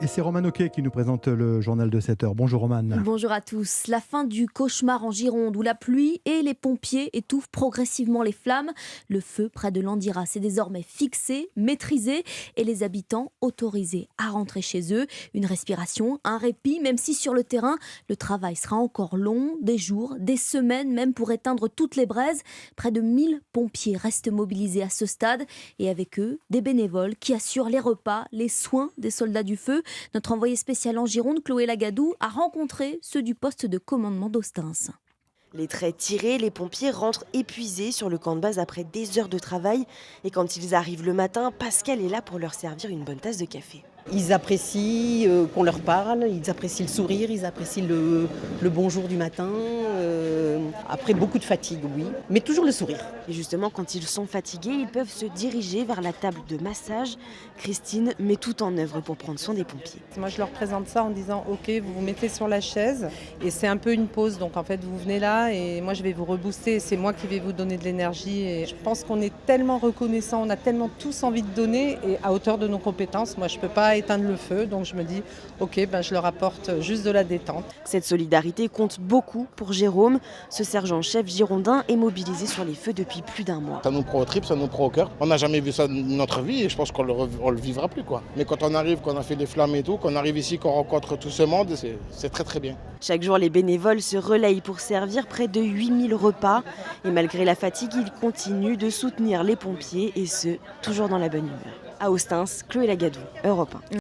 c'est Romane Oquet qui nous présente le journal de 7 heures. Bonjour Romane. Bonjour à tous. La fin du cauchemar en Gironde où la pluie et les pompiers étouffent progressivement les flammes. Le feu près de Landiras est désormais fixé, maîtrisé et les habitants autorisés à rentrer chez eux. Une respiration, un répit, même si sur le terrain, le travail sera encore long, des jours, des semaines même pour éteindre toutes les braises. Près de 1000 pompiers restent mobilisés à ce stade et avec eux, des bénévoles qui assurent les repas, les soins des soldats du feu. Notre envoyé spécial en Gironde, Chloé Lagadou, a rencontré ceux du poste de commandement d'Ostens. Les traits tirés, les pompiers rentrent épuisés sur le camp de base après des heures de travail. Et quand ils arrivent le matin, Pascal est là pour leur servir une bonne tasse de café. Ils apprécient qu'on leur parle, ils apprécient le sourire, ils apprécient le bonjour du matin. Après beaucoup de fatigue, oui, mais toujours le sourire. Et justement, quand ils sont fatigués, ils peuvent se diriger vers la table de massage. Christine met tout en œuvre pour prendre soin des pompiers. Moi, je leur présente ça en disant « Ok, vous vous mettez sur la chaise et c'est un peu une pause. Donc en fait, vous venez là et moi, je vais vous rebooster. C'est moi qui vais vous donner de l'énergie. Et je pense qu'on est tellement reconnaissants, on a tellement tous envie de donner et à hauteur de nos compétences. Moi, je ne peux pas éteindre le feu. Donc je me dis « Ok, je leur apporte juste de la détente. » Cette solidarité compte beaucoup pour Jérôme. Ce sergent-chef girondin est mobilisé sur les feux depuis plus d'1 mois. Ça nous prend au trip, ça nous prend au cœur. On n'a jamais vu ça de notre vie et je pense qu'on le vivra plus, quoi. Mais quand on arrive, qu'on a fait les flammes et tout, qu'on arrive ici, qu'on rencontre tout ce monde, c'est très très bien. Chaque jour, les bénévoles se relayent pour servir près de 8000 repas. Et malgré la fatigue, ils continuent de soutenir les pompiers et ce, toujours dans la bonne humeur. À Ostens, Chloé Lagadou, Europe 1.